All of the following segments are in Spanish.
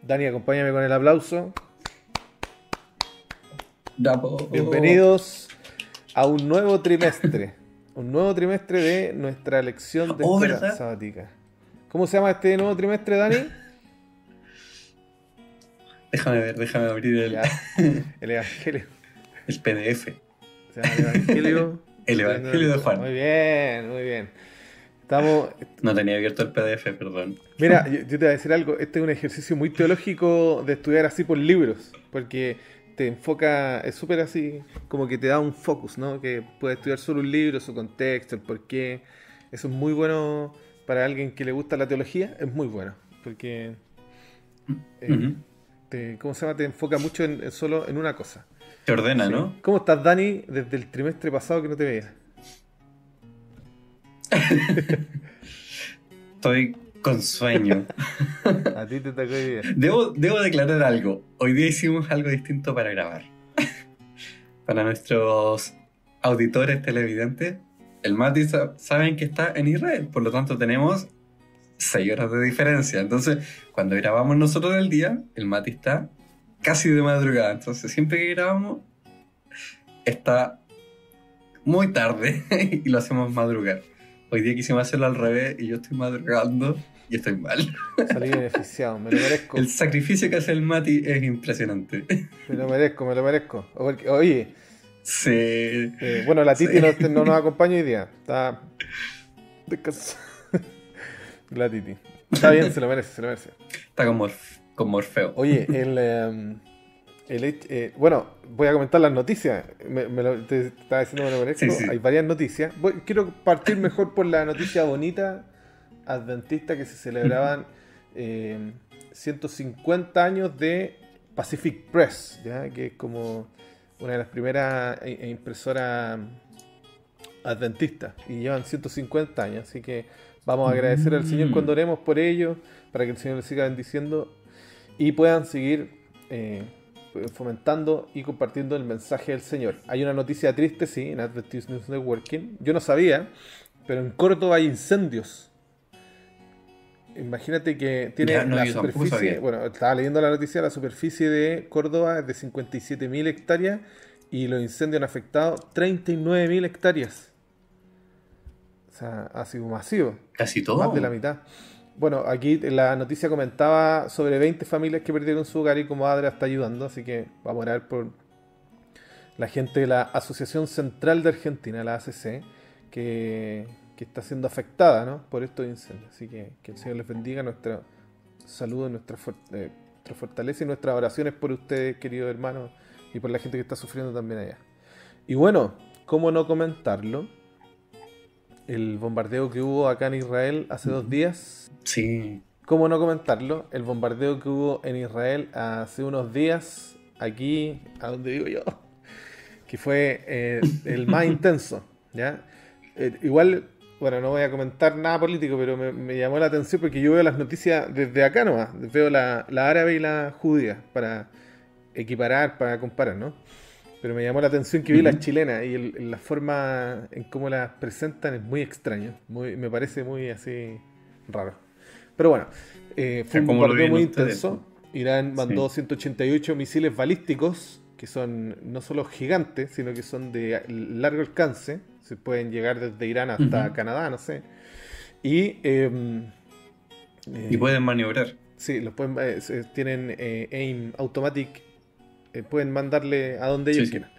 Dani, acompáñame con el aplauso. Bravo. Bienvenidos a un nuevo trimestre. Un nuevo trimestre de nuestra lección de escuela ¿verdad? sabática. ¿Cómo se llama este nuevo trimestre, Dani? Déjame abrir Ya, el Evangelio. el PDF. Se llama el Evangelio. El Evangelio de Juan. Muy bien, muy bien. Estamos... No tenía abierto el PDF, perdón. Mira, yo te voy a decir algo. Este es un ejercicio muy teológico de estudiar así por libros. Porque te enfoca, es súper así, como que te da un focus, ¿no? Que puedes estudiar solo un libro, su contexto, el porqué. Eso es muy bueno para alguien que le gusta la teología. Es muy bueno. Porque, ¿cómo se llama? Te enfoca mucho solo en una cosa. Te ordena, Sí. ¿no? ¿Cómo estás, Dani? Desde el trimestre pasado que no te veía. Estoy con sueño. A ti te tocó hoy día. Debo declarar algo. Hoy día hicimos algo distinto para grabar. Para nuestros auditores televidentes, el Mati saben que está en Israel, por lo tanto tenemos 6 horas de diferencia. Entonces, cuando grabamos nosotros el día, el Mati está casi de madrugada. Entonces, siempre que grabamos, está muy tarde y lo hacemos madrugar. Hoy día quisimos hacerlo al revés y yo estoy madrugando y estoy mal. Salí beneficiado, me lo merezco. El sacrificio que hace el Mati es impresionante. Me lo merezco, me lo merezco. Oye, Sí. bueno, la Titi Sí. no nos acompaña hoy día. Está descansando. La Titi. Está bien, se lo merece, se lo merece. Está con Morfeo. Oye, bueno, voy a comentar las noticias. Te estaba diciendo me lo merezco. Sí, sí. Hay varias noticias. Quiero partir mejor por la noticia bonita adventista que se celebraban 150 años de Pacific Press, ¿ya? Que es como una de las primeras impresoras adventistas y llevan 150 años, así que vamos a agradecer al Señor cuando oremos por ellos, para que el Señor les siga bendiciendo y puedan seguir fomentando y compartiendo el mensaje del Señor. Hay una noticia triste, sí, en Adventist News Networking. Yo no sabía, pero en Córdoba hay incendios. Imagínate que tiene Ya, no, la yo tampoco superficie, sabía. bueno, estaba leyendo la noticia, la superficie de Córdoba es de 57.000 hectáreas y los incendios han afectado 39.000 hectáreas. O sea, ha sido masivo, Casi todo. más de la mitad. Bueno, aquí la noticia comentaba sobre 20 familias que perdieron su hogar y como ADRA está ayudando, así que vamos a orar por la gente de la Asociación Central de Argentina, la ACC, que está siendo afectada, ¿no? Por estos incendios. Así que el Señor les bendiga, nuestra salud, nuestra fortaleza y nuestras oraciones por ustedes, queridos hermanos, y por la gente que está sufriendo también allá. Y bueno, ¿cómo no comentarlo? El bombardeo que hubo acá en Israel hace 2 días. Sí. ¿Cómo no comentarlo? El bombardeo que hubo en Israel hace unos días, aquí, a donde vivo yo, que fue el más intenso, ¿ya? Igual, bueno, no voy a comentar nada político, pero me llamó la atención porque yo veo las noticias desde acá nomás, veo la árabe y la judía, para equiparar, para comparar, ¿no? Pero me llamó la atención que vi las chilenas y la forma en cómo las presentan es muy extraño, me parece muy así raro. Pero bueno, fue un ¿Cómo lo bombardeo ven muy ustedes? intenso. Irán mandó Sí. 188 misiles balísticos, que son no solo gigantes, sino que son de largo alcance. Se pueden llegar desde Irán hasta Canadá, no sé. Y Y pueden maniobrar. sí, tienen aim automatic, pueden mandarle a donde ellos Sí. quieran.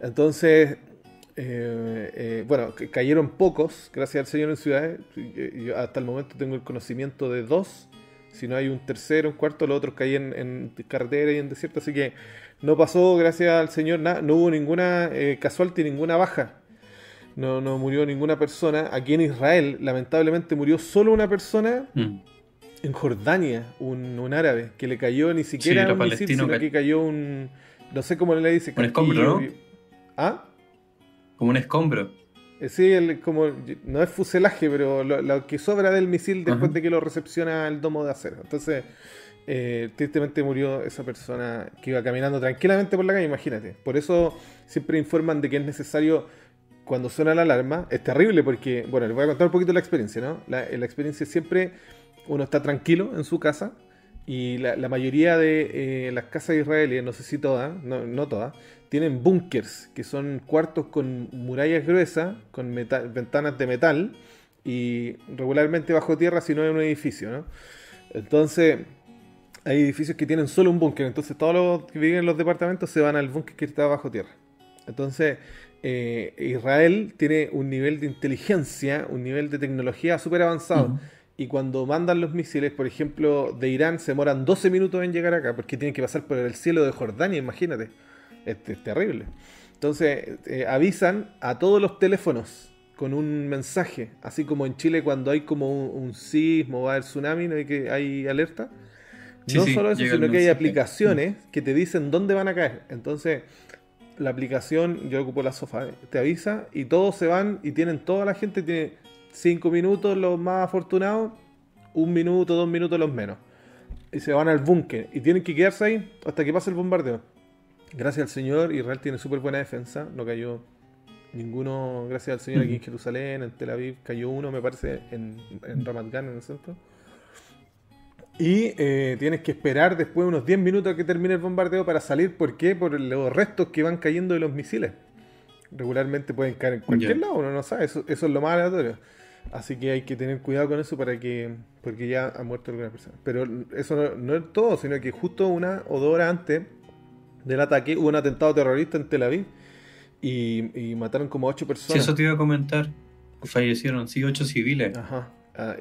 Entonces, bueno, cayeron pocos, gracias al Señor, en ciudades. Yo hasta el momento tengo el conocimiento de 2. Si no hay un tercero, un cuarto, los otros caían en carretera y en desierto. Así que no pasó, gracias al Señor, nada. No hubo ninguna casualty, ninguna baja. No murió ninguna persona. Aquí en Israel, lamentablemente, murió solo una persona. En Jordania, un árabe, que le cayó ni siquiera era un misil, palestino, sino que cayó un... No sé cómo le dice. Un escombro, ¿no? ¿Ah? Como un escombro. Sí, como no es fuselaje, pero lo que sobra del misil después de que lo recepciona el domo de acero. Entonces, tristemente murió esa persona que iba caminando tranquilamente por la calle, imagínate. Por eso siempre informan de que es necesario, cuando suena la alarma, es terrible porque, bueno, les voy a contar un poquito la experiencia, ¿no? La experiencia siempre, uno está tranquilo en su casa Y la mayoría de las casas israelíes, no sé si todas, no todas, tienen búnkers, que son cuartos con murallas gruesas, con ventanas de metal, y regularmente bajo tierra si no es un edificio, ¿no? Entonces, hay edificios que tienen solo un búnker, entonces todos los que viven en los departamentos se van al búnker que está bajo tierra. Entonces, Israel tiene un nivel de inteligencia, un nivel de tecnología súper avanzado. Ujú. Y cuando mandan los misiles, por ejemplo, de Irán, se demoran 12 minutos en llegar acá, porque tienen que pasar por el cielo de Jordania, imagínate. Es terrible. Entonces, avisan a todos los teléfonos con un mensaje, así como en Chile cuando hay como un sismo o va el tsunami, ¿no? Hay alerta. Sí, No sí, solo eso, llega el sino que hay mensaje. aplicaciones que te dicen dónde van a caer. Entonces, la aplicación, yo ocupo la sofá, te avisa y todos se van y tienen, toda la gente tiene 5 minutos los más afortunados, 1 minuto, 2 minutos los menos. Y se van al búnker y tienen que quedarse ahí hasta que pase el bombardeo. Gracias al Señor, Israel tiene súper buena defensa, no cayó ninguno, gracias al Señor, aquí en Ujú. Jerusalén, en Tel Aviv, cayó uno, me parece, en Ramat Gan, en el centro. Y tienes que esperar después unos 10 minutos a que termine el bombardeo para salir. ¿Por qué? Por los restos que van cayendo de los misiles. Regularmente pueden caer en cualquier Ya. lado, uno no sabe. Eso es lo más aleatorio. Así que hay que tener cuidado con eso porque ya ha muerto alguna persona. Pero eso no es todo, sino que justo 1 o 2 horas antes del ataque hubo un atentado terrorista en Tel Aviv y mataron como 8 Sí, personas. eso te iba a comentar. Fallecieron, sí, 8 civiles. Ajá.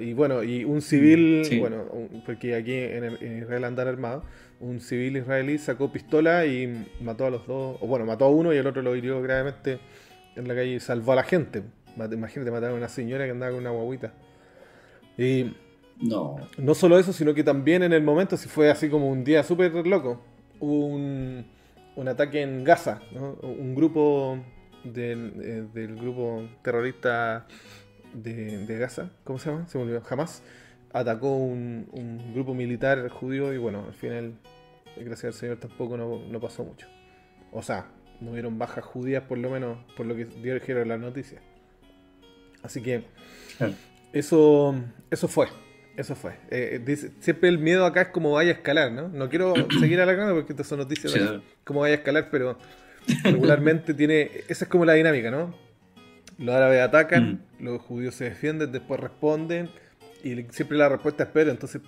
Y bueno, y un Mm, civil, sí. bueno, porque aquí en Israel andan armados, un civil israelí sacó pistola y mató a los dos, o bueno, mató a uno y el otro lo hirió gravemente en la calle y salvó a la gente. Imagínate, mataron a una señora que andaba con una guaguita. Y No. no solo eso, sino que también en el momento, si fue así como un día súper loco, hubo un ataque en Gaza, ¿no? Un grupo del grupo terrorista de Gaza, ¿cómo se llama? Se me olvidó, Hamas, atacó un grupo militar judío y bueno, al final, gracias al Señor, tampoco no pasó mucho. O sea, no hubieron bajas judías por lo menos, por lo que dijeron las noticias. Así que Claro. eso, eso fue. Eso fue. Siempre el miedo acá es como vaya a escalar, ¿no? No quiero seguir alargando porque estas son noticias Sí, de cómo vaya a escalar, pero regularmente tiene. Esa es como la dinámica, ¿no? Los árabes atacan, mm, los judíos se defienden, después responden, y siempre la respuesta es pero. Entonces,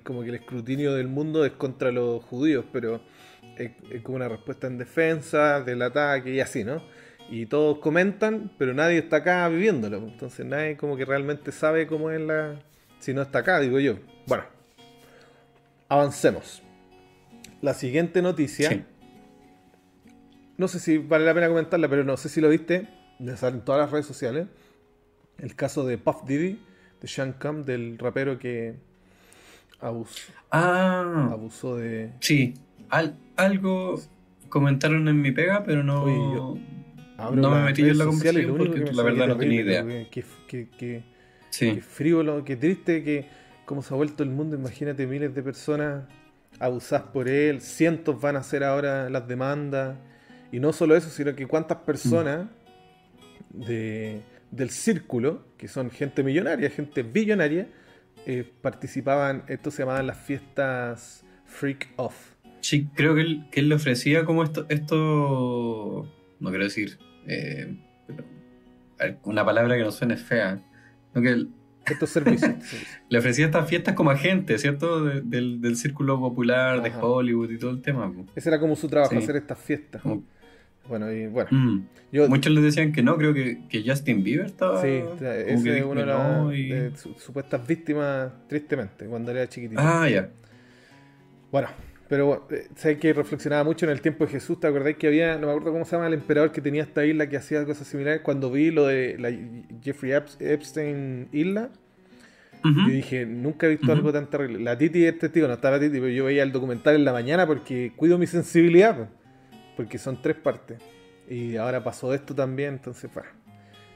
como que el escrutinio del mundo es contra los judíos, pero es como una respuesta en defensa del ataque y así, ¿no? Y todos comentan, pero nadie está acá viviéndolo. Entonces, nadie como que realmente sabe cómo es la. Si no está acá, digo yo. Bueno, avancemos. La siguiente noticia, sí. no sé si vale la pena comentarla, pero no sé si lo viste, me salen todas las redes sociales. El caso de Puff Diddy, de Sean Camp, del rapero que abusó, Ah, abusó de. sí. Algo comentaron en mi pega, pero Oye, yo no, abro no me las metí yo en redes la sociales y conversación lo único porque que me la sale que verdad no tenía terrible, idea. que Sí. frívolo, que triste, que cómo se ha vuelto el mundo. Imagínate miles de personas abusadas por él, cientos van a hacer ahora las demandas. Y no solo eso, sino que cuántas Mm. personas del círculo, que son gente millonaria, gente billonaria, participaban, esto se llamaban las fiestas Freak Off. Sí, creo que él le ofrecía como esto, no quiero decir, pero, a ver, una palabra que no suene fea, ¿no? Que él Estos servicios, estos servicios. le ofrecía estas fiestas como a gente, ¿cierto? Del círculo popular, de Ajá. Hollywood y todo el tema, po. Ese era como su trabajo, Sí, hacer estas fiestas. como, Bueno, y bueno, mm. yo, Muchos les decían que no, creo que Justin Bieber sí, estaba, como que ese es dijo uno que de no las y... supuestas víctimas, tristemente, cuando era chiquitito. Ah, ya. Bueno, pero sé que reflexionaba mucho en el tiempo de Jesús. ¿Te acordáis que había, no me acuerdo cómo se llama el emperador que tenía esta isla que hacía cosas similares? Cuando vi lo de la Jeffrey Epstein isla, Ujú, yo dije, nunca he visto ujú. algo tan terrible. La Titi es testigo, no está la Titi, pero yo veía el documental en la mañana porque cuido mi sensibilidad, pues, porque son 3 partes. Y ahora pasó esto también, entonces, bueno,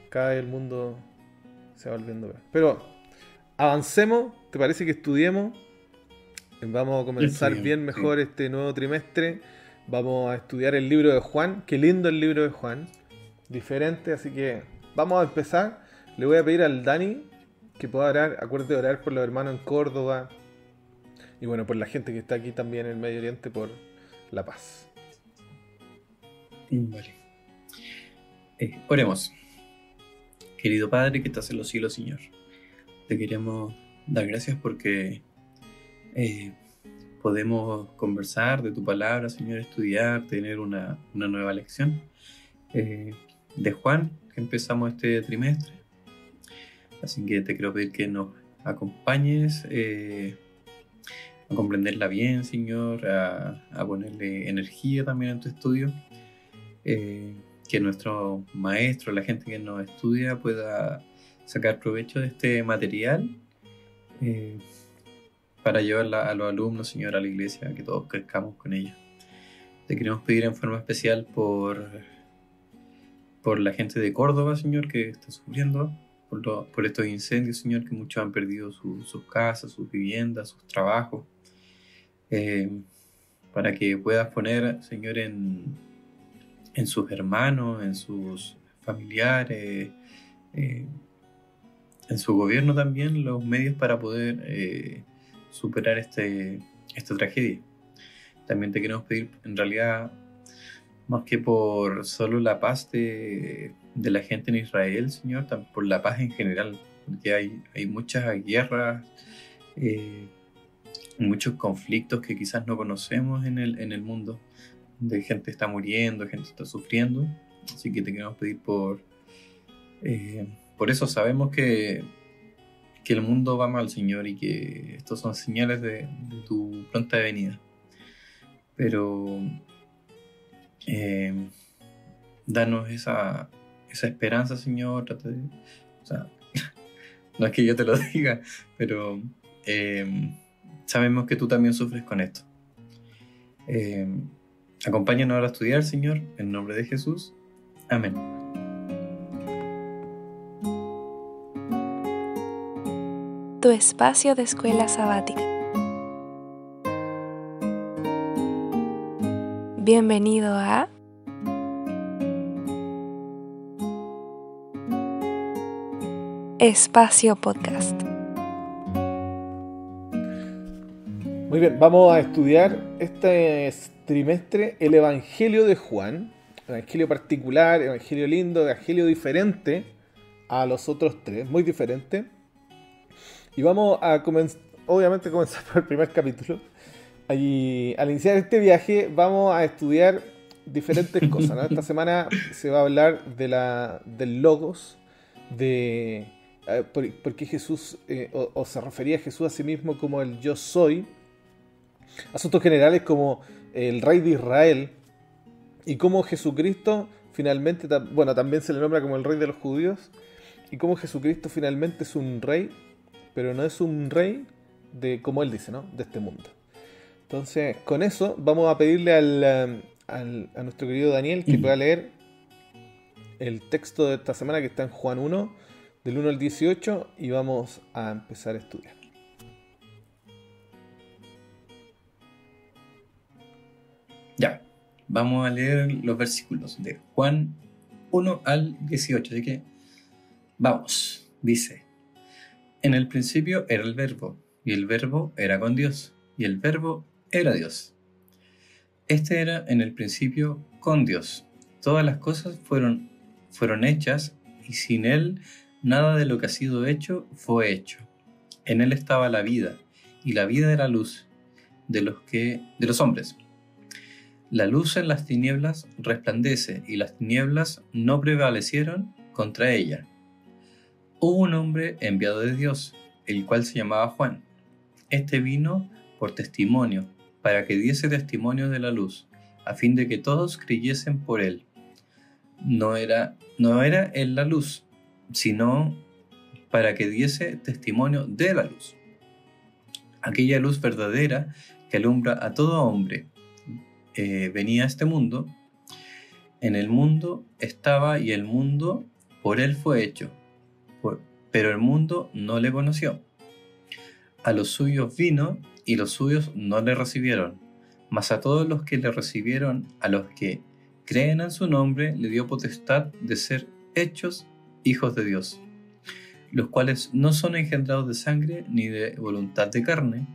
cada vez el mundo se va volviendo peor. Pero avancemos, ¿te parece que estudiemos? Vamos a comenzar Estudiamos, bien sí. mejor este nuevo trimestre. Vamos a estudiar el libro de Juan. Qué lindo el libro de Juan. Diferente, así que vamos a empezar. Le voy a pedir al Dani que pueda orar. Acuérdate de orar por los hermanos en Córdoba. Y bueno, por la gente que está aquí también en el Medio Oriente, por la paz. Vale. Oremos. Querido Padre que estás en los cielos, Señor, te queremos dar gracias porque podemos conversar de tu palabra, Señor, estudiar, tener una nueva lección de Juan, que empezamos este trimestre. Así que te quiero pedir que nos acompañes a comprenderla bien, Señor, a ponerle energía también en tu estudio. Que nuestro maestro, la gente que nos estudia, pueda sacar provecho de este material para llevarla a los alumnos, Señor, a la iglesia, que todos crezcamos con ella. Te queremos pedir en forma especial por la gente de Córdoba, Señor, que está sufriendo por estos incendios, Señor, que muchos han perdido sus casas, sus viviendas, sus trabajos, para que puedas poner, Señor, en sus hermanos, en sus familiares, en su gobierno también, los medios para poder superar esta tragedia. También te queremos pedir, en realidad, más que por solo la paz de la gente en Israel, Señor, por la paz en general, porque hay muchas guerras, muchos conflictos que quizás no conocemos en el mundo, de gente está muriendo, gente está sufriendo. Así que te queremos pedir por eso. Sabemos que el mundo va mal, Señor, y que estos son señales de tu pronta venida. Pero danos esa esperanza, Señor. No es que yo te lo diga, pero sabemos que tú también sufres con esto. Acompáñanos ahora a estudiar, Señor, en nombre de Jesús. Amén. Tu espacio de escuela sabática. Bienvenido a Espacio Podcast. Muy bien, vamos a estudiar este trimestre el Evangelio de Juan. Evangelio particular, evangelio lindo, evangelio diferente a los otros tres, muy diferente. Y vamos a obviamente comenzar por el primer capítulo. Y al iniciar este viaje vamos a estudiar diferentes cosas, ¿no? Esta semana se va a hablar del Logos, de por qué Jesús, o se refería a Jesús a sí mismo como el yo soy. Asuntos generales como el rey de Israel y cómo Jesucristo finalmente, también se le nombra como el rey de los judíos, y cómo Jesucristo finalmente es un rey, pero no es un rey de, como él dice, ¿no?, de este mundo. Entonces, con eso vamos a pedirle a nuestro querido Daniel que pueda leer el texto de esta semana, que está en Juan 1, del 1 al 18, y vamos a empezar a estudiar. Ya, vamos a leer los versículos de Juan 1 al 18, así que vamos. Dice: en el principio era el Verbo, y el Verbo era con Dios, y el Verbo era Dios. Este era en el principio con Dios. Todas las cosas fueron hechas, y sin Él nada de lo que ha sido hecho fue hecho. En Él estaba la vida, y la vida era luz de los hombres. La luz en las tinieblas resplandece, y las tinieblas no prevalecieron contra ella. Hubo un hombre enviado de Dios, el cual se llamaba Juan. Este vino por testimonio, para que diese testimonio de la luz, a fin de que todos creyesen por él. No era él la luz, sino para que diese testimonio de la luz. Aquella luz verdadera que alumbra a todo hombre. Venía a este mundo. En el mundo estaba, y el mundo por él fue hecho, pero el mundo no le conoció. A los suyos vino, y los suyos no le recibieron. Mas a todos los que le recibieron, a los que creen en su nombre, le dio potestad de ser hechos hijos de Dios, los cuales no son engendrados de sangre, ni de voluntad de carne,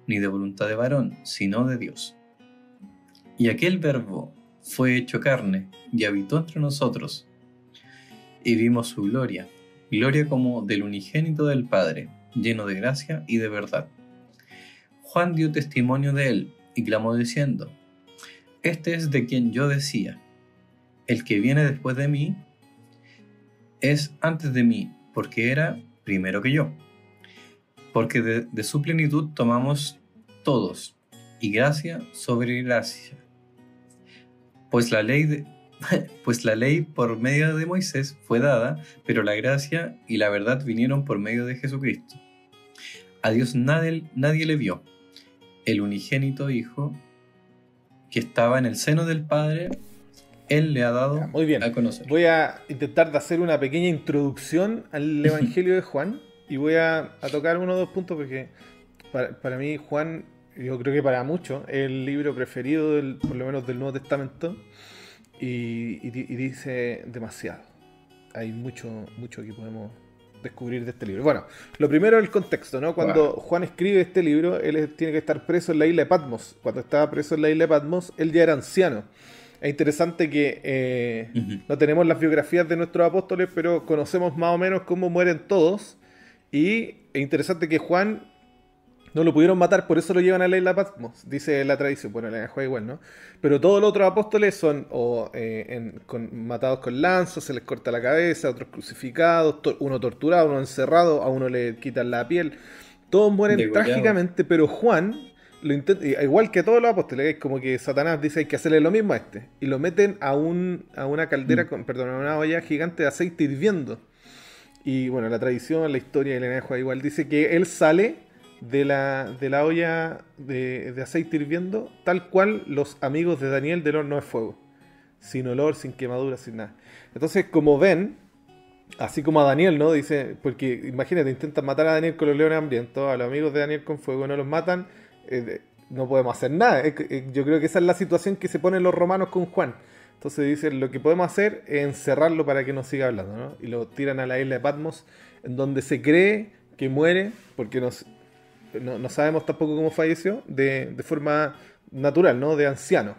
ni de voluntad de varón, sino de Dios. Y aquel Verbo fue hecho carne y habitó entre nosotros, y vimos su gloria, gloria como del unigénito del Padre, lleno de gracia y de verdad. Juan dio testimonio de él y clamó diciendo: Este es de quien yo decía, el que viene después de mí es antes de mí, porque era primero que yo. Porque de su plenitud tomamos todos, y gracia sobre gracia. Pues la ley por medio de Moisés fue dada, pero la gracia y la verdad vinieron por medio de Jesucristo. A Dios nadie le vio. El unigénito Hijo, que estaba en el seno del Padre, Él le ha dado muy bien. a conocer. Voy a intentar de hacer una pequeña introducción al Evangelio de Juan y voy a tocar uno o dos puntos porque para mí Juan, yo creo que para muchos, es el libro preferido por lo menos del Nuevo Testamento y dice demasiado. Hay mucho que podemos descubrir de este libro. Bueno, lo primero es el contexto, ¿no? Cuando Juan escribe este libro, él tiene que estar preso en la isla de Patmos. Cuando estaba preso en la isla de Patmos, él ya era anciano. Es interesante que no tenemos las biografías de nuestros apóstoles, pero conocemos más o menos cómo mueren todos. Y es interesante que Juan no lo pudieron matar, por eso lo llevan a la isla de Patmos, dice la tradición. Bueno, la Juan igual, ¿no? Pero todos los otros apóstoles son matados con lanzos, se les corta la cabeza, otros crucificados, uno torturado, uno encerrado, a uno le quitan la piel. Todos mueren trágicamente, pero Juan lo intenta, igual que todos los apóstoles, es como que Satanás dice hay que hacerle lo mismo a este. Y lo meten a una caldera, a una olla gigante de aceite hirviendo. Y bueno, la tradición, la historia de Elena de Juan igual dice que él sale de la olla de aceite hirviendo, tal cual los amigos de Daniel del horno de fuego, sin olor, sin quemadura, sin nada. Entonces, como ven, así como a Daniel, ¿no? Dice, porque imagínate, intentan matar a Daniel con los leones hambrientos, a los amigos de Daniel con fuego, no los matan, no podemos hacer nada. Yo creo que esa es la situación que se ponen los romanos con Juan. Entonces dicen, lo que podemos hacer es encerrarlo para que no siga hablando, ¿no? Y lo tiran a la isla de Patmos, en donde se cree que muere, porque no sabemos tampoco cómo falleció, de forma natural, ¿no? De anciano.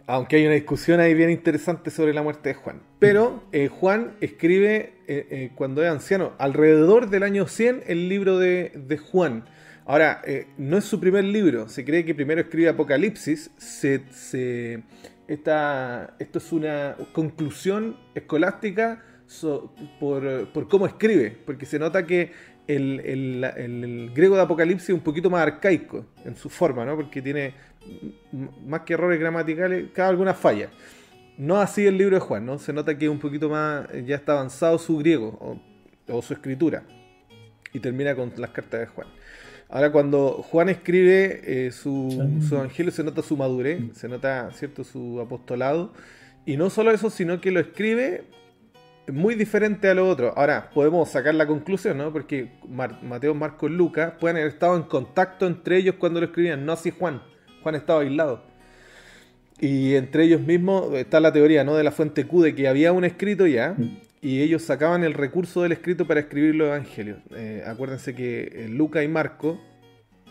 Aunque hay una discusión ahí bien interesante sobre la muerte de Juan. Pero Juan escribe, cuando es anciano, alrededor del año 100, el libro de Juan. Ahora, no es su primer libro. Se cree que primero escribe Apocalipsis. Esto es una conclusión escolástica por cómo escribe. Porque se nota que el griego de Apocalipsis es un poquito más arcaico en su forma, ¿no? Porque tiene más que errores gramaticales, cada alguna falla. No así el libro de Juan, ¿no? Se nota que es un poquito más, ya está avanzado su griego o su escritura. Y termina con las cartas de Juan. Ahora, cuando Juan escribe su evangelio, se nota su madurez, se nota, ¿cierto?, su apostolado. Y no solo eso, sino que lo escribe muy diferente a lo otro. Ahora, podemos sacar la conclusión, ¿no? Porque Mateo, Marcos, Lucas pueden haber estado en contacto entre ellos cuando lo escribían, no así Juan. Juan estaba aislado. Y entre ellos mismos está la teoría, ¿no?, de la fuente Q, de que había un escrito ya, y ellos sacaban el recurso del escrito para escribir los evangelios. Acuérdense que Lucas y Marcos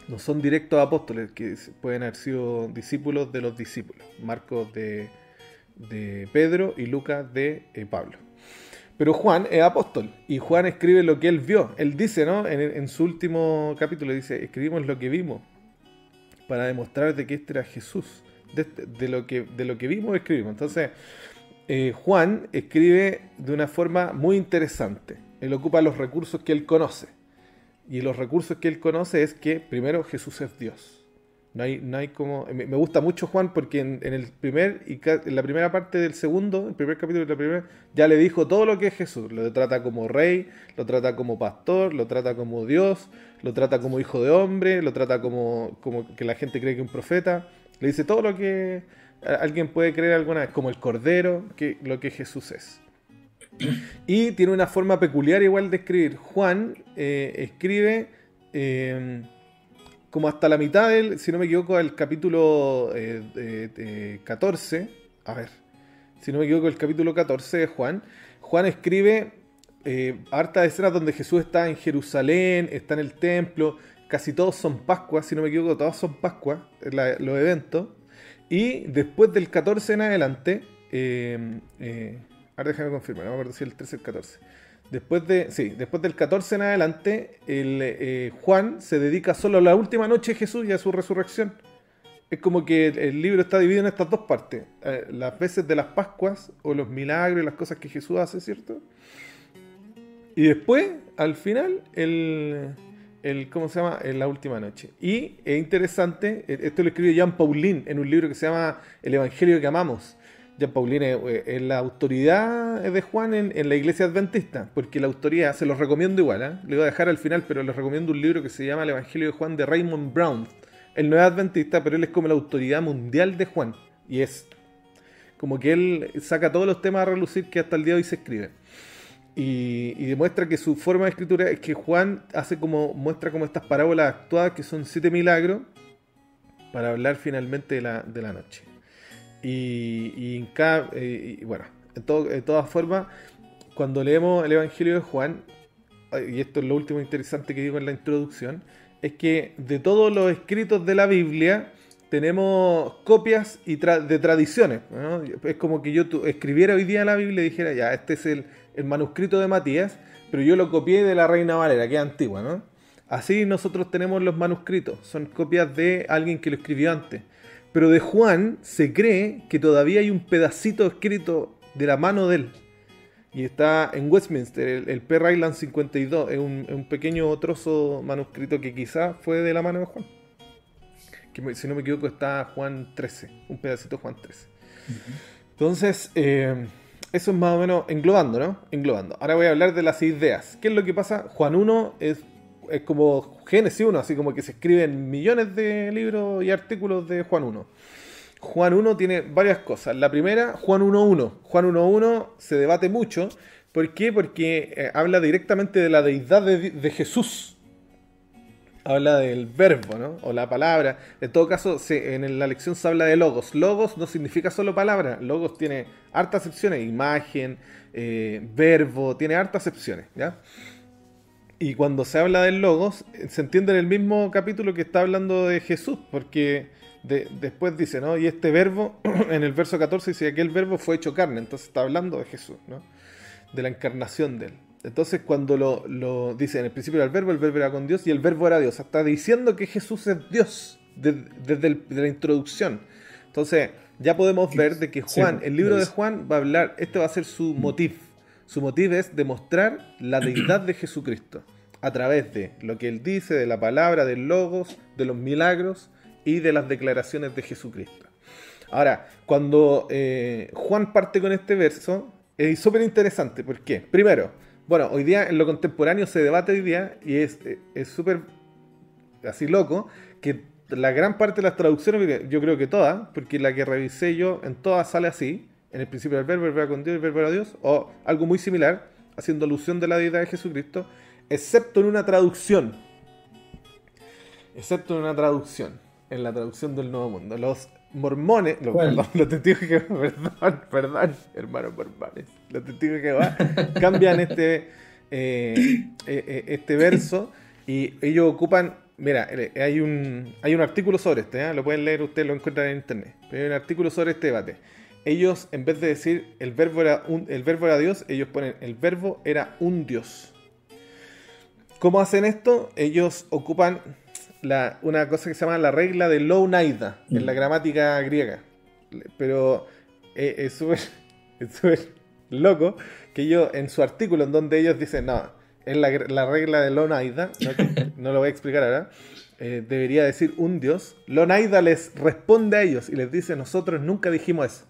no son directos apóstoles, que pueden haber sido discípulos de los discípulos. Marcos de Pedro y Lucas de Pablo. Pero Juan es apóstol, y Juan escribe lo que él vio. Él dice, ¿no?, en su último capítulo, dice, escribimos lo que vimos para demostrar de que este era Jesús. De lo que vimos, escribimos. Entonces, Juan escribe de una forma muy interesante. Él ocupa los recursos que él conoce. Y los recursos que él conoce es que, primero, Jesús es Dios. No hay como... Me gusta mucho Juan porque en la primera parte del segundo, el primer capítulo de la primera, ya le dijo todo lo que es Jesús. Lo trata como rey, lo trata como pastor, lo trata como Dios, lo trata como hijo de hombre, lo trata como que la gente cree que es un profeta. Le dice todo lo que alguien puede creer alguna vez, como el Cordero, lo que Jesús es. Y tiene una forma peculiar igual de escribir. Juan escribe como hasta la mitad si no me equivoco, el capítulo 14. A ver, si no me equivoco, el capítulo 14 de Juan. Juan escribe hartas escenas donde Jesús está en Jerusalén, está en el templo, casi todos son Pascua, si no me equivoco, todos son Pascua, los eventos. Y después del 14 en adelante, ahora déjame confirmar, no me acuerdo si el 13 o el 14. Después del 14 en adelante, Juan se dedica solo a la última noche de Jesús y a su resurrección. Es como que el libro está dividido en estas dos partes. Las veces de las Pascuas, o los milagros y las cosas que Jesús hace, ¿cierto? Y después, al final, ¿cómo se llama? En la última noche. Y es interesante, esto lo escribió Jean Paulin en un libro que se llama El Evangelio que amamos. Jean Paulin es la autoridad de Juan en la iglesia adventista, porque la autoridad, se los recomiendo igual, le voy a dejar al final, pero les recomiendo un libro que se llama El Evangelio de Juan de Raymond Brown. Él no es adventista, pero él es como la autoridad mundial de Juan, y es como que él saca todos los temas a relucir que hasta el día de hoy se escriben. Y demuestra que su forma de escritura es que Juan muestra como estas parábolas actuadas, que son 7 milagros, para hablar finalmente de la noche. Bueno, de todas formas, cuando leemos el Evangelio de Juan, y esto es lo último interesante que digo en la introducción, es que de todos los escritos de la Biblia tenemos copias de tradiciones, ¿no? Es como que yo escribiera hoy día la Biblia y dijera, ya, este es el manuscrito de Matías, pero yo lo copié de la Reina Valera, que es antigua, ¿no? Así nosotros tenemos los manuscritos, son copias de alguien que lo escribió antes. Pero de Juan se cree que todavía hay un pedacito escrito de la mano de él. Y está en Westminster, el Pearl Island 52. Es un pequeño trozo manuscrito que quizá fue de la mano de Juan. Que si no me equivoco está Juan 13. Un pedacito de Juan 13. Uh-huh. Entonces, eso es más o menos englobando, ¿no? Englobando. Ahora voy a hablar de las ideas. ¿Qué es lo que pasa? Juan 1 es como Génesis 1, así como que se escriben millones de libros y artículos de Juan 1. Juan 1 tiene varias cosas. La primera, Juan 1.1. Juan 1.1 se debate mucho. ¿Por qué? Porque habla directamente de la deidad de Jesús. Habla del verbo, ¿no? O la palabra. En todo caso, en la lección se habla de logos. Logos no significa solo palabra. Logos tiene hartas acepciones. Imagen, verbo, tiene hartas acepciones, ¿ya? Y cuando se habla del logos, se entiende en el mismo capítulo que está hablando de Jesús, porque después dice, ¿no? Y este verbo, en el verso 14 dice que aquel verbo fue hecho carne, entonces está hablando de Jesús, ¿no? De la encarnación de él. Entonces cuando lo dice, en el principio era el verbo era con Dios y el verbo era Dios. Está diciendo que Jesús es Dios desde la introducción. Entonces ya podemos ver de que Juan, el libro de Juan va a hablar, este va a ser su motif. Su motivo es demostrar la deidad de Jesucristo a través de lo que él dice, de la palabra, del logos, de los milagros y de las declaraciones de Jesucristo. Ahora, cuando Juan parte con este verso, es súper interesante. ¿Por qué? Primero, bueno, hoy día en lo contemporáneo se debate hoy día y es súper así loco que la gran parte de las traducciones, yo creo que todas, porque la que revisé yo, en todas sale así. En el principio el verbo era con Dios, el verbo era Dios, o algo muy similar, haciendo alusión de la deidad de Jesucristo, excepto en una traducción. En la traducción del Nuevo Mundo. Los mormones, los testigos de Jehová, perdón, hermanos mormones, los testigos de Jehová cambian este verso y ellos ocupan, mira, hay un artículo sobre este, lo pueden leer ustedes, lo encuentran en internet, pero hay un artículo sobre este debate. Ellos, en vez de decir el verbo era Dios, ellos ponen el verbo era un Dios. ¿Cómo hacen esto? Ellos ocupan una cosa que se llama la regla de Lounaida en la gramática griega. Pero es súper loco que ellos, en su artículo, en donde ellos dicen, no, es la regla de Lounaida, no lo voy a explicar ahora, debería decir un Dios. Lounaida les responde a ellos y les dice, nosotros nunca dijimos eso.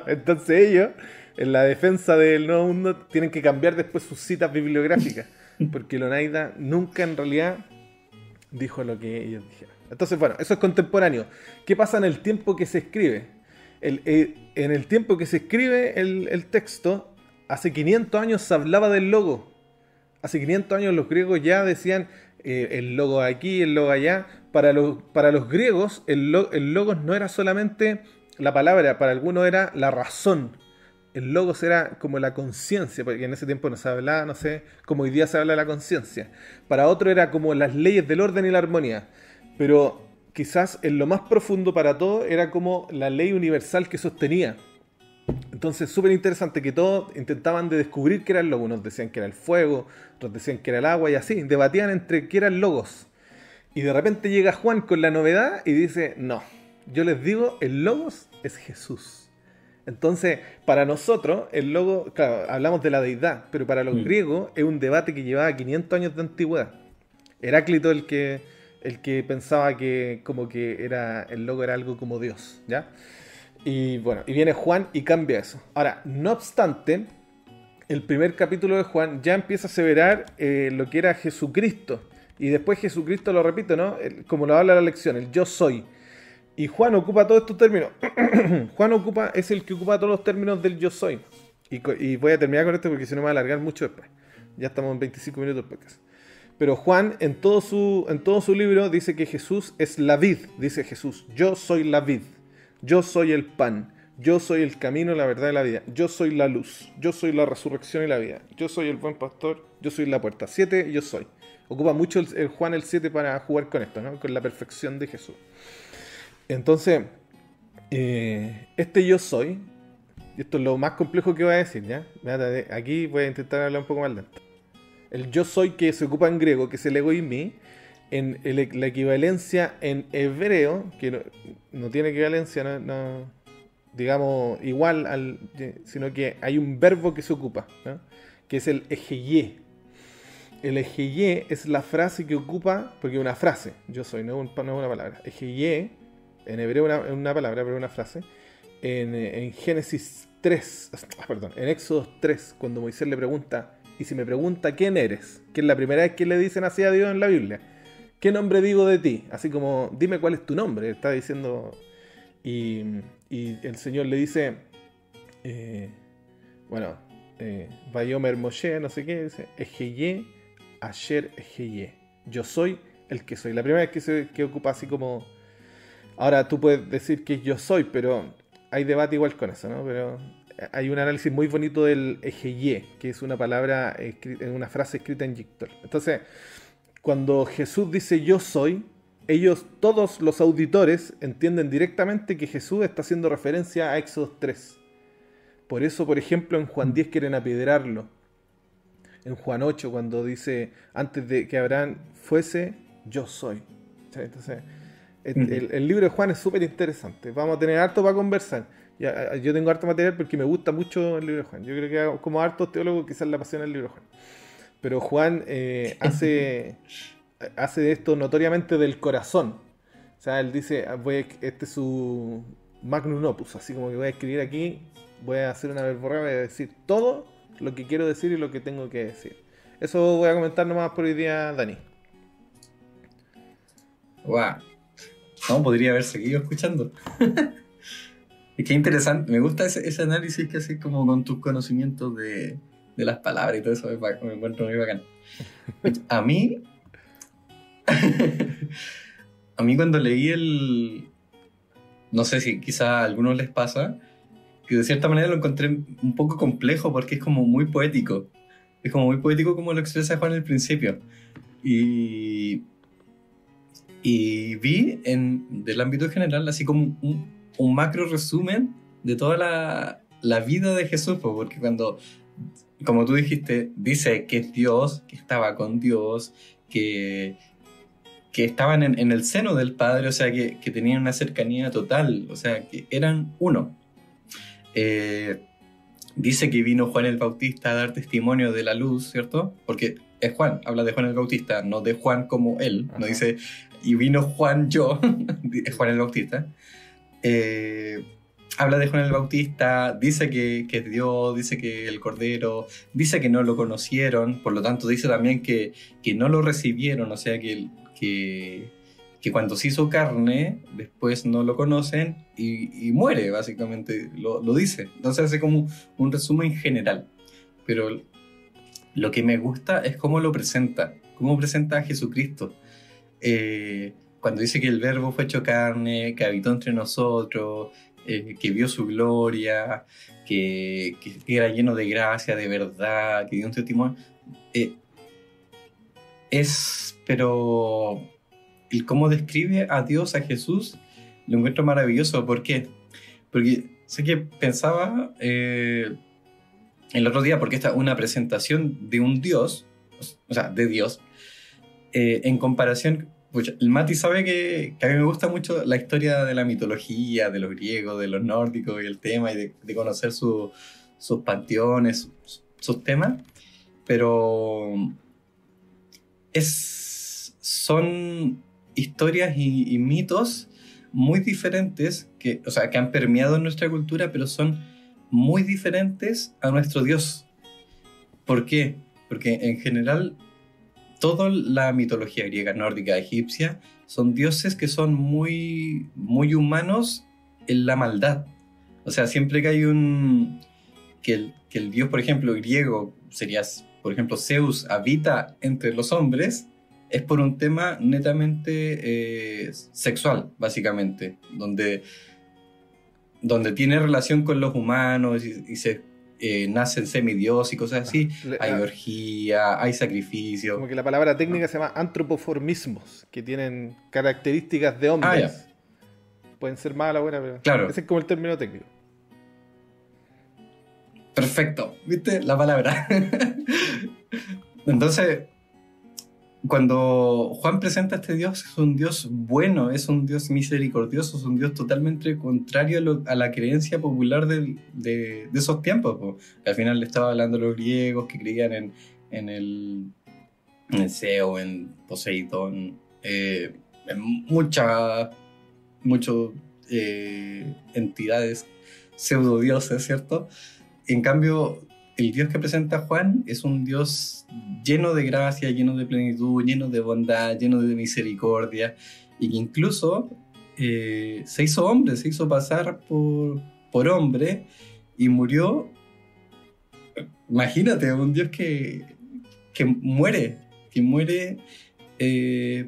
Entonces ellos, en la defensa del Nuevo Mundo, tienen que cambiar después sus citas bibliográficas, porque Lounaida nunca en realidad dijo lo que ellos dijeron. Entonces, bueno, eso es contemporáneo. ¿Qué pasa en el tiempo que se escribe? En el tiempo que se escribe el texto, hace 500 años se hablaba del logo. Hace 500 años los griegos ya decían el logo aquí, el logo allá. Para los griegos, el logos no era solamente la palabra, para algunos era la razón. el logos era como la conciencia, porque en ese tiempo no se hablaba, no sé, como hoy día se habla de la conciencia. Para otro era como las leyes del orden y la armonía. Pero quizás en lo más profundo para todo era como la ley universal que sostenía. Entonces, súper interesante que todos intentaban de descubrir qué era el logos. Unos decían que era el fuego, otros decían que era el agua y así. Debatían entre qué era el logos. Y de repente llega Juan con la novedad y dice, no, yo les digo, el logos es Jesús. Entonces, para nosotros, el logos, claro, hablamos de la deidad, pero para los griegos es un debate que llevaba 500 años de antigüedad. Heráclito el que pensaba que como que era el logos era algo como Dios, ¿ya? Y bueno, y viene Juan y cambia eso. Ahora, no obstante, el primer capítulo de Juan ya empieza a aseverar lo que era Jesucristo. Y después Jesucristo lo repite, ¿no? Como lo habla la lección, el yo soy. Y Juan ocupa todos estos términos. Juan es el que ocupa todos los términos del yo soy. Y voy a terminar con esto porque si no me va a alargar mucho después. Ya estamos en 25 minutos del podcast. Pero Juan en todo su libro dice que Jesús es la vid. Dice Jesús, yo soy la vid. Yo soy el pan, yo soy el camino, la verdad y la vida. Yo soy la luz, yo soy la resurrección y la vida. Yo soy el buen pastor, yo soy la puerta. 7, yo soy. Ocupa mucho el Juan el 7 para jugar con esto, ¿no? Con la perfección de Jesús. Entonces, este yo soy, y esto es lo más complejo que voy a decir, ¿ya? Aquí voy a intentar hablar un poco más lento. El yo soy que se ocupa en griego, que es el ego y mí, en la equivalencia en hebreo, que no tiene equivalencia, no, digamos, igual, sino que hay un verbo que se ocupa, ¿no? Que es el ejeyé. El ejeyé es la frase que ocupa, porque es una frase, yo soy, no es una palabra. Ejeyé, en hebreo es una palabra, pero es una frase. En Génesis 3, perdón, en Éxodo 3, cuando Moisés le pregunta, y si me pregunta quién eres, que es la primera vez que le dicen así a Dios en la Biblia, ¿qué nombre digo de ti? Así como, dime cuál es tu nombre, está diciendo. Y el Señor le dice, Vayomer Moshe, no sé qué, dice, Ejeyé, Asher Ejeyé. Yo soy el que soy. La primera vez que ocupa así como. Ahora tú puedes decir que yo soy, pero hay debate igual con eso, ¿no? Pero hay un análisis muy bonito del Ejeyé, que es una palabra, una frase escrita en Yictol. Entonces, cuando Jesús dice yo soy, ellos, todos los auditores, entienden directamente que Jesús está haciendo referencia a Éxodo 3. Por eso, por ejemplo, en Juan 10 quieren apedrearlo. En Juan 8, cuando dice, antes de que Abraham fuese, yo soy. Entonces, el libro de Juan es súper interesante. Vamos a tener harto para conversar. Yo tengo harto material porque me gusta mucho el libro de Juan. Yo creo que como hartos teólogos quizás le apasiona el libro de Juan. Pero Juan hace de esto notoriamente del corazón. O sea, él dice, este es su magnum opus, así como que voy a escribir aquí, voy a hacer una verborrea, voy a decir todo lo que quiero decir y lo que tengo que decir. Eso voy a comentar nomás por hoy día, Dani. Wow. No, podría haber seguido escuchando. Y qué interesante, me gusta ese análisis que haces como con tus conocimientos de las palabras y todo eso, me encuentro muy bacán. A mí cuando leí no sé si quizá a algunos les pasa, que de cierta manera lo encontré un poco complejo porque es como muy poético. Es como muy poético como lo expresa Juan al principio. Y vi del ámbito general así como un macro resumen de toda la vida de Jesús, porque cuando, como tú dijiste, dice que es Dios, que estaba con Dios, que estaban en el seno del Padre, o sea, que tenían una cercanía total, o sea, que eran uno. Dice que vino Juan el Bautista a dar testimonio de la luz, ¿cierto? Porque es Juan, habla de Juan el Bautista, no de Juan como él. Ajá. No dice, y vino Juan yo, es Juan el Bautista. Habla de Juan el Bautista, dice que es Dios, dice que el Cordero, dice que no lo conocieron, por lo tanto dice también que no lo recibieron, o sea que cuando se hizo carne, después no lo conocen y muere, básicamente, lo dice. Entonces hace como un resumen general. Pero lo que me gusta es cómo lo presenta, cómo presenta a Jesucristo. Cuando dice que el verbo fue hecho carne, que habitó entre nosotros, que vio su gloria, que era lleno de gracia, de verdad, que dio un testimonio. Pero el cómo describe a Dios, a Jesús, lo encuentro maravilloso. ¿Por qué? Porque sé que pensaba el otro día, porque esta es una presentación de un Dios, o sea, de Dios, en comparación. Pucha, el Mati sabe que a mí me gusta mucho la historia de la mitología, de los griegos, de los nórdicos y el tema, y de conocer sus panteones, sus temas, pero son historias y mitos muy diferentes que han permeado en nuestra cultura, pero son muy diferentes a nuestro Dios. ¿Por qué? Porque en general toda la mitología griega, nórdica, egipcia, son dioses que son muy, muy humanos en la maldad. O sea, siempre que hay que el dios, por ejemplo, griego, sería, por ejemplo, Zeus, habita entre los hombres, es por un tema netamente sexual, básicamente, donde tiene relación con los humanos y se nacen semidios y cosas así. Hay orgía, hay sacrificio. Como que la palabra técnica se llama antropoformismos, que tienen características de hombres. Pueden ser mala o buena, pero claro. Ese es como el término técnico. Perfecto, ¿viste? La palabra. Entonces, cuando Juan presenta a este Dios, es un Dios bueno, es un Dios misericordioso, es un Dios totalmente contrario a la creencia popular de esos tiempos, po. Al final le estaba hablando a los griegos que creían en el Zeus, en Poseidón, en muchas entidades pseudodioses, ¿cierto? En cambio, el Dios que presenta Juan es un Dios lleno de gracia, lleno de plenitud, lleno de bondad, lleno de misericordia, y que incluso se hizo hombre, se hizo pasar por hombre y murió. Imagínate, un Dios que muere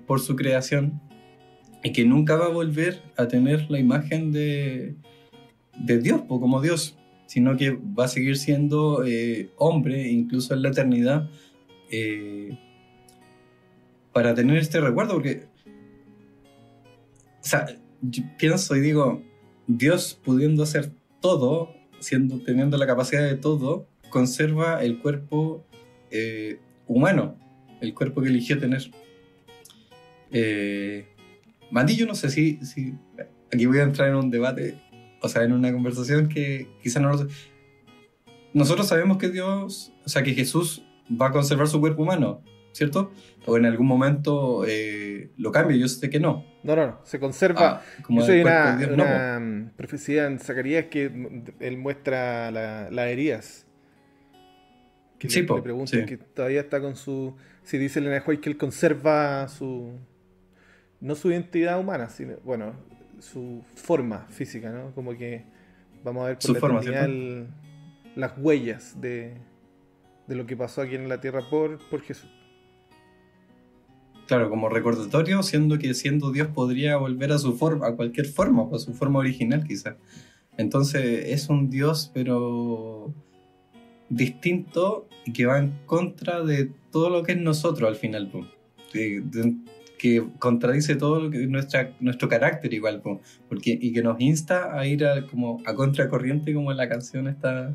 por su creación y que nunca va a volver a tener la imagen de Dios, como Dios, sino que va a seguir siendo hombre, incluso en la eternidad, para tener este recuerdo, porque, o sea, yo pienso y digo, Dios pudiendo hacer todo, teniendo la capacidad de todo, conserva el cuerpo humano, el cuerpo que eligió tener. Mati, yo no sé si aquí voy a entrar en un debate, o sea, en una conversación que quizás no lo sé. Nosotros sabemos que Dios, o sea, que Jesús va a conservar su cuerpo humano, ¿cierto? O en algún momento lo cambia, yo sé que no. No, se conserva. Como eso hay Dios, una profecía en Zacarías que él muestra las heridas. Que sí, le preguntan que todavía está con su... Si dice Elena White que él conserva no su identidad humana, sino, bueno, su forma física, ¿no? Como que vamos a ver por la eternidad las huellas de lo que pasó aquí en la tierra por Jesús. Claro, como recordatorio, siendo Dios podría volver a su forma, a cualquier forma, a su forma original quizás. Entonces es un Dios, pero distinto, y que va en contra de todo lo que es nosotros al final, que contradice todo lo que nuestro carácter igual, y que nos insta a ir a contracorriente, como en la canción esta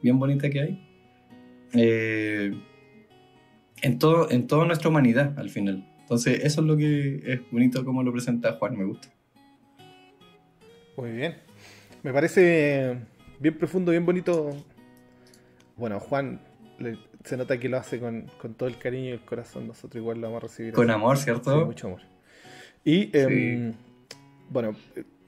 bien bonita que hay, en toda nuestra humanidad al final. Entonces eso es lo que es bonito como lo presenta Juan, me gusta. Muy bien, me parece bien profundo, bien bonito. Bueno, Juan se nota que lo hace con todo el cariño y el corazón. Nosotros igual lo vamos a recibir con así. Amor, ¿cierto? Sí, mucho amor. Y bueno,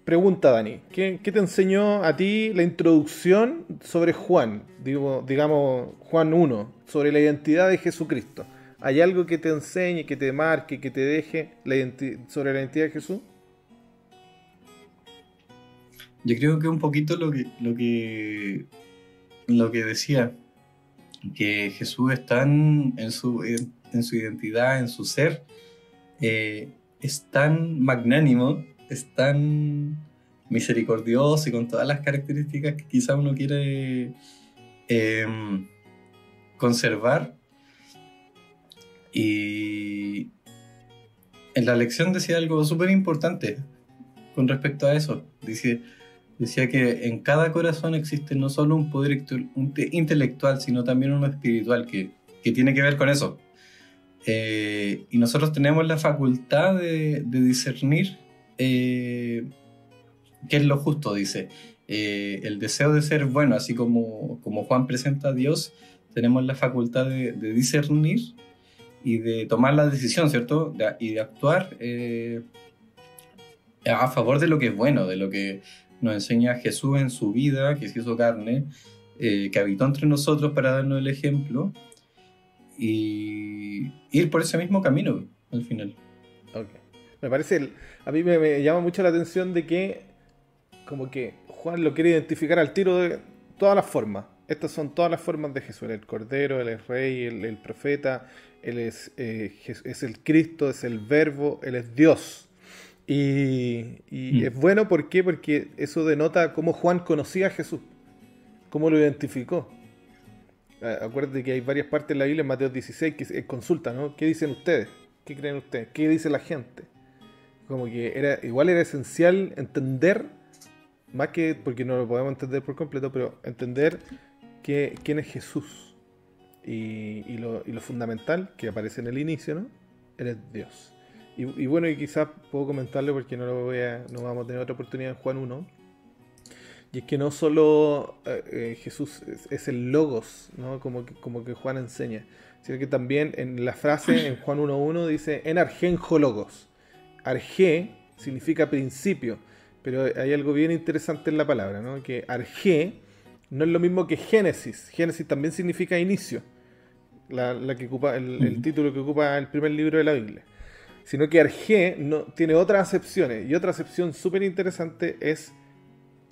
pregunta Dani, ¿qué te enseñó a ti la introducción sobre Juan? Digamos Juan 1, sobre la identidad de Jesucristo. ¿Hay algo que te enseñe, que te marque, que te deje sobre la identidad de Jesús? Yo creo que un poquito lo que decía, que Jesús es tan en su identidad, en su ser, es tan magnánimo, es tan misericordioso y con todas las características que quizá uno quiere conservar. Y en la lección decía algo súper importante con respecto a eso. Decía que en cada corazón existe no solo un poder intelectual, sino también uno espiritual que tiene que ver con eso. Y nosotros tenemos la facultad de discernir qué es lo justo, dice. El deseo de ser bueno, así como Juan presenta a Dios, tenemos la facultad de discernir y de tomar la decisión, ¿cierto? Y de actuar a favor de lo que es bueno, de lo que nos enseña Jesús en su vida, que se hizo carne, que habitó entre nosotros para darnos el ejemplo, y ir por ese mismo camino al final. Ok. Me parece, a mí me llama mucho la atención de que como que Juan lo quiere identificar al tiro de todas las formas. Estas son todas las formas de Jesús. Él es el Cordero, Él es Rey, el Profeta, Él es el Cristo, es el Verbo, Él es Dios. Y es bueno, ¿por qué? Porque eso denota cómo Juan conocía a Jesús, cómo lo identificó. Acuérdate que hay varias partes en la Biblia, en Mateo 16, que consulta, ¿no? ¿Qué dicen ustedes? ¿Qué creen ustedes? ¿Qué dice la gente? Como que igual era esencial entender, más que porque no lo podemos entender por completo, pero entender quién es Jesús. Y lo fundamental, que aparece en el inicio, ¿no? Él es Dios. Y bueno, y quizás puedo comentarlo porque no vamos a tener otra oportunidad en Juan 1. Y es que no solo Jesús es el Logos, ¿no? Como que Juan enseña, sino que también en la frase en Juan 1.1 dice en argenjo Logos. Arge significa principio, pero hay algo bien interesante en la palabra, ¿no? Que arge no es lo mismo que Génesis. Génesis también significa inicio, la que ocupa el título que ocupa el primer libro de la Biblia. Sino que arge tiene otras acepciones, y otra acepción súper interesante es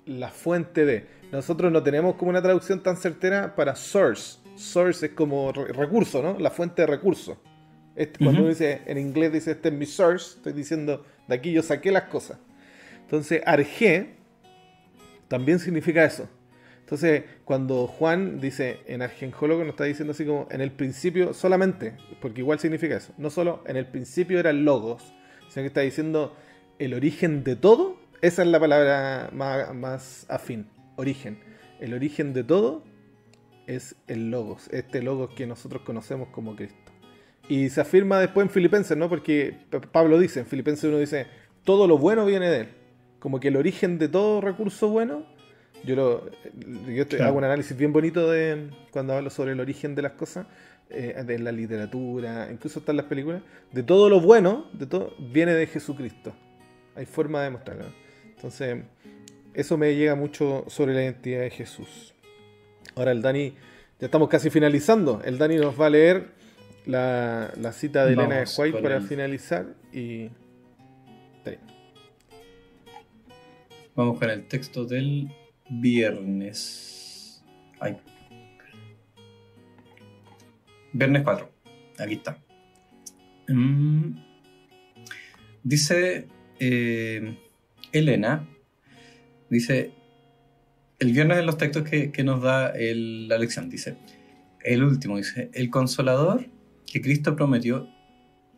la fuente de. Nosotros no tenemos como una traducción tan certera para source. Source es como recurso, ¿no? La fuente de recurso. Cuando uno dice, en inglés dice, este es mi source, estoy diciendo, de aquí yo saqué las cosas. Entonces, arge también significa eso. Entonces, cuando Juan dice en argenjólogo, nos está diciendo así como en el principio solamente, porque igual significa eso. No solo en el principio era el logos, sino que está diciendo el origen de todo. Esa es la palabra más afín, origen. El origen de todo es el logos, este logos que nosotros conocemos como Cristo. Y se afirma después en Filipenses, ¿no? Porque Pablo dice, en Filipenses 1 dice, todo lo bueno viene de él. Como que el origen de todo recurso bueno. Yo hago un análisis bien bonito de cuando hablo sobre el origen de las cosas, de la literatura, incluso hasta en las películas. De todo lo bueno, de todo, viene de Jesucristo. Hay forma de demostrarlo. Entonces, eso me llega mucho sobre la identidad de Jesús. Ahora el Dani, ya estamos casi finalizando. El Dani nos va a leer la cita de Elena de White para finalizar y vamos con el texto del viernes. Viernes 4. Aquí está. Dice Elena, dice, el viernes en los textos que nos da la lección, dice, el último, dice, el Consolador que Cristo prometió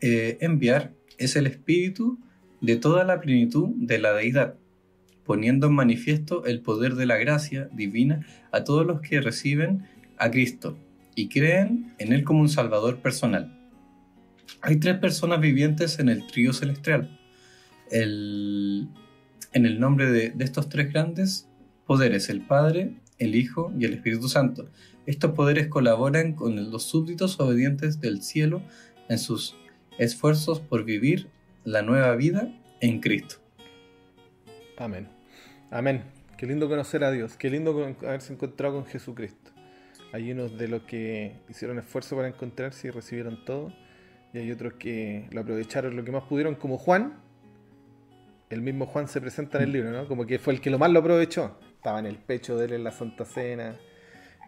enviar es el Espíritu de toda la plenitud de la Deidad, poniendo en manifiesto el poder de la gracia divina a todos los que reciben a Cristo y creen en Él como un Salvador personal. Hay tres personas vivientes en el trío celestial. En el nombre de estos tres grandes poderes, el Padre, el Hijo y el Espíritu Santo. Estos poderes colaboran con los súbditos obedientes del cielo en sus esfuerzos por vivir la nueva vida en Cristo. Amén. Amén. Qué lindo conocer a Dios. Qué lindo haberse encontrado con Jesucristo. Hay unos de los que hicieron esfuerzo para encontrarse y recibieron todo. Y hay otros que lo aprovecharon lo que más pudieron, como Juan. El mismo Juan se presenta en el libro, ¿no? Como que fue el que lo más lo aprovechó. Estaba en el pecho de él en la Santa Cena.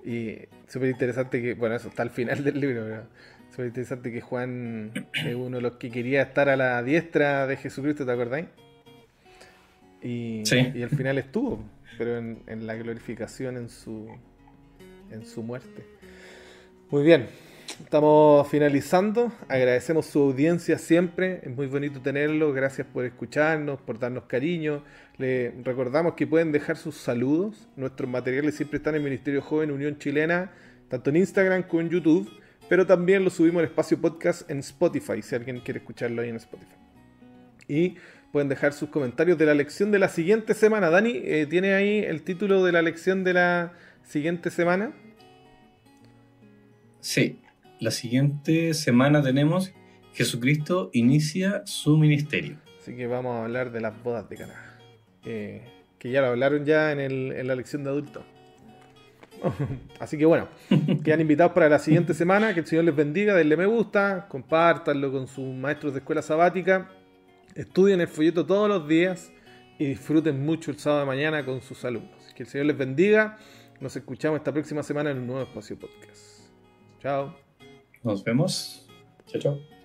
Y súper interesante que, bueno, eso está al final del libro, pero súper interesante que Juan es uno de los que quería estar a la diestra de Jesucristo, ¿te acordáis? Sí. y al final estuvo, pero en la glorificación, en su muerte. Muy bien, estamos finalizando. Agradecemos su audiencia siempre. Es muy bonito tenerlo. Gracias por escucharnos, por darnos cariño. Le recordamos que pueden dejar sus saludos. Nuestros materiales siempre están en Ministerio Joven Unión Chilena, tanto en Instagram como en YouTube. Pero también lo subimos al espacio podcast en Spotify, si alguien quiere escucharlo ahí en Spotify. Y pueden dejar sus comentarios de la lección de la siguiente semana. Dani, ¿tiene ahí el título de la lección de la siguiente semana? Sí, la siguiente semana tenemos Jesucristo inicia su ministerio. Así que vamos a hablar de las bodas de Caná. Que ya lo hablaron ya en la lección de adultos. Así que bueno, quedan invitados para la siguiente semana. Que el Señor les bendiga, denle me gusta, compártanlo con sus maestros de escuela sabática, estudien el folleto todos los días y disfruten mucho el sábado de mañana con sus alumnos. Que el Señor les bendiga. Nos escuchamos esta próxima semana en un nuevo espacio podcast. Chao. Nos vemos. Chao, chao.